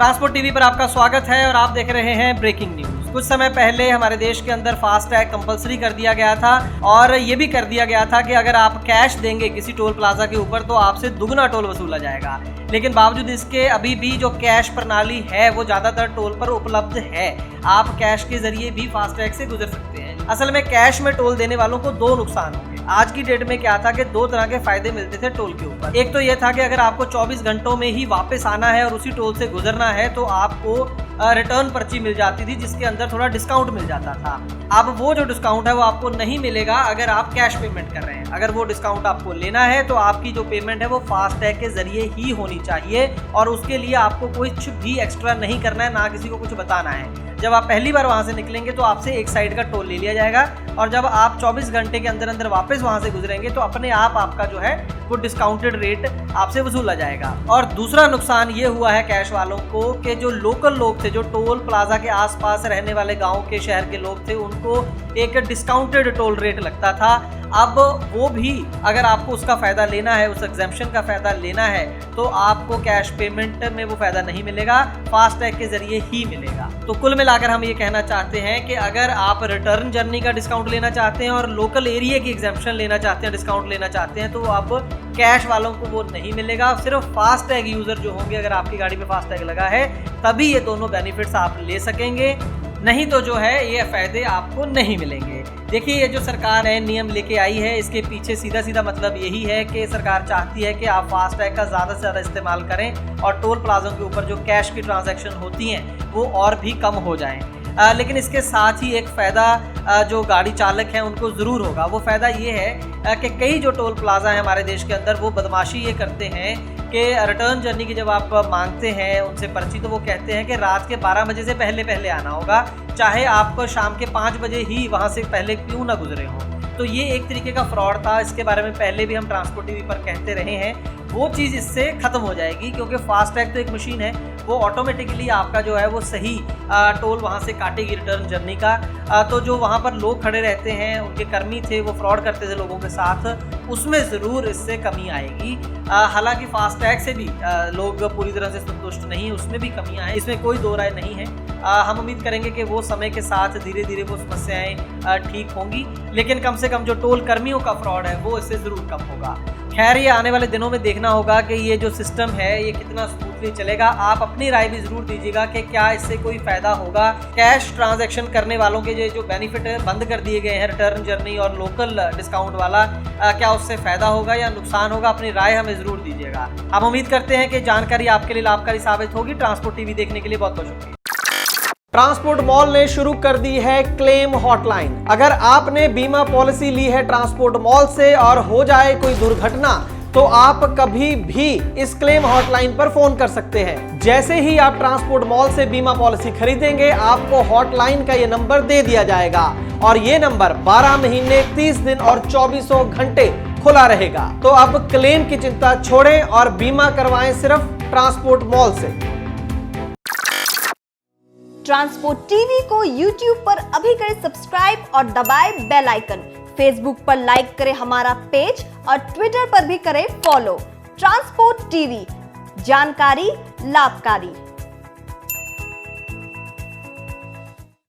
Transport TV पर आपका स्वागत है और आप देख रहे हैं ब्रेकिंग न्यूज। कुछ समय पहले हमारे देश के अंदर फास्टैग कंपलसरी कर दिया गया था और ये भी कर दिया गया था कि अगर आप कैश देंगे किसी टोल प्लाजा के ऊपर तो आपसे दुगना टोल वसूला जाएगा। लेकिन बावजूद इसके अभी भी जो कैश प्रणाली है वो ज्यादातर टोल पर उपलब्ध है। आप कैश के जरिए भी फास्टैग से गुजर सकते हैं। असल में कैश में टोल देने वालों को दो नुकसान होंगे। आज की डेट में क्या था कि दो तरह के फायदे मिलते थे टोल के ऊपर। एक तो ये था कि अगर आपको 24 घंटों में ही वापस आना है और उसी टोल से गुजरना है तो आपको रिटर्न पर्ची मिल जाती थी जिसके अंदर थोड़ा डिस्काउंट मिल जाता था। अब वो जो डिस्काउंट है वो आपको नहीं मिलेगा अगर आप कैश पेमेंट कर रहे हैं। अगर वो डिस्काउंट आपको लेना है तो आपकी जो पेमेंट है वो फास्टैग के जरिए ही होनी चाहिए और उसके लिए आपको कुछ भी एक्स्ट्रा नहीं करना है, ना किसी को कुछ बताना है। जब आप पहली बार वहां से निकलेंगे तो आपसे एक साइड का टोल ले लिया जाएगा और जब आप 24 घंटे के अंदर अंदर वापस वहां से गुजरेंगे तो अपने आप आपका जो है वो डिस्काउंटेड रेट आपसे वसूला जाएगा। और दूसरा नुकसान ये हुआ है कैश वालों को कि जो लोकल लोग थे, जो टोल प्लाजा के आसपास रहने वाले गांव के शहर के लोग थे, उनको एक डिस्काउंटेड टोल रेट लगता था। अब वो भी अगर आपको उसका फायदा लेना है, उस एग्जेम्पशन का फायदा लेना है तो आपको कैश पेमेंट में वो फायदा नहीं मिलेगा, फास्टैग के जरिए ही मिलेगा। तो कुल मिलाकर हम ये कहना चाहते हैं कि अगर आप रिटर्न जर्नी का डिस्काउंट लेना चाहते हैं और लोकल एरिया की एग्जेम्पशन लेना चाहते हैं, डिस्काउंट लेना चाहते हैं तो अब कैश वालों को वो नहीं मिलेगा। सिर्फ फास्टैग यूजर जो होंगे, अगर आपकी गाड़ी में फास्टैग लगा है तभी ये दोनों बेनिफिट्स आप ले सकेंगे, नहीं तो जो है ये फायदे आपको नहीं मिलेंगे। देखिए, ये जो सरकार है नियम लेके आई है, इसके पीछे सीधा सीधा मतलब यही है कि सरकार चाहती है कि आप फास्टैग का ज़्यादा से ज़्यादा इस्तेमाल करें और टोल प्लाजों के ऊपर जो कैश की ट्रांजैक्शन होती हैं वो और भी कम हो जाएं। लेकिन इसके साथ ही एक फ़ायदा जो गाड़ी चालक हैं उनको ज़रूर होगा। वो फ़ायदा ये है कि कई जो टोल प्लाजा हैं हमारे देश के अंदर वो बदमाशी ये करते हैं कि रिटर्न जर्नी की जब आप मांगते हैं उनसे पर्ची तो वो कहते हैं कि रात के 12 बजे से पहले आना होगा, चाहे आप शाम के 5 बजे ही वहाँ से पहले क्यों ना गुजरे हों। तो ये एक तरीके का फ्रॉड था। इसके बारे में पहले भी हम ट्रांसपोर्ट टीवी पर कहते रहे हैं। वो चीज़ इससे ख़त्म हो जाएगी क्योंकि फास्टैग तो एक मशीन है, वो ऑटोमेटिकली आपका जो है वो सही टोल वहाँ से काटेगी रिटर्न जर्नी का। तो जो वहाँ पर लोग खड़े रहते हैं, उनके कर्मी थे, वो फ्रॉड करते थे लोगों के साथ, उसमें ज़रूर इससे कमी आएगी। हालांकि फास्टैग से भी लोग पूरी तरह से संतुष्ट नहीं, उसमें भी कमियाँ हैं, इसमें कोई दो राय नहीं है। हम उम्मीद करेंगे कि वो समय के साथ धीरे धीरे वो समस्याएं ठीक होंगी, लेकिन कम से कम जो टोल कर्मियों का फ्रॉड है वो इससे ज़रूर कम होगा। खैर, ये आने वाले दिनों में देखना होगा कि ये जो सिस्टम है ये कितना स्मूथली चलेगा। आप अपनी राय भी ज़रूर दीजिएगा कि क्या इससे कोई फ़ायदा होगा। कैश ट्रांजैक्शन करने वालों के जो बेनिफिट बंद कर दिए गए हैं रिटर्न जर्नी और लोकल डिस्काउंट वाला, क्या उससे फ़ायदा होगा या नुकसान होगा? अपनी राय हमें ज़रूर दीजिएगा। हम उम्मीद करते हैं कि जानकारी आपके लिए लाभकारी साबित होगी। ट्रांसपोर्ट टीवी देखने के लिए बहुत बहुत शुक्रिया। ट्रांसपोर्ट मॉल ने शुरू कर दी है क्लेम हॉटलाइन। अगर आपने बीमा पॉलिसी ली है ट्रांसपोर्ट मॉल से और हो जाए कोई दुर्घटना तो आप कभी भी इस क्लेम हॉटलाइन पर फोन कर सकते हैं। जैसे ही आप ट्रांसपोर्ट मॉल से बीमा पॉलिसी खरीदेंगे आपको हॉटलाइन का ये नंबर दे दिया जाएगा और ये नंबर 12 महीने 30 दिन और 24 घंटे खुला रहेगा। तो अब क्लेम की चिंता छोड़ें और बीमा करवाएं सिर्फ ट्रांसपोर्ट मॉल से। ट्रांसपोर्ट टीवी को YouTube पर अभी करें सब्सक्राइब और दबाएं बेल आइकन। फेसबुक पर लाइक करें हमारा पेज और ट्विटर पर भी करें फॉलो। ट्रांसपोर्ट टीवी, जानकारी लाभकारी।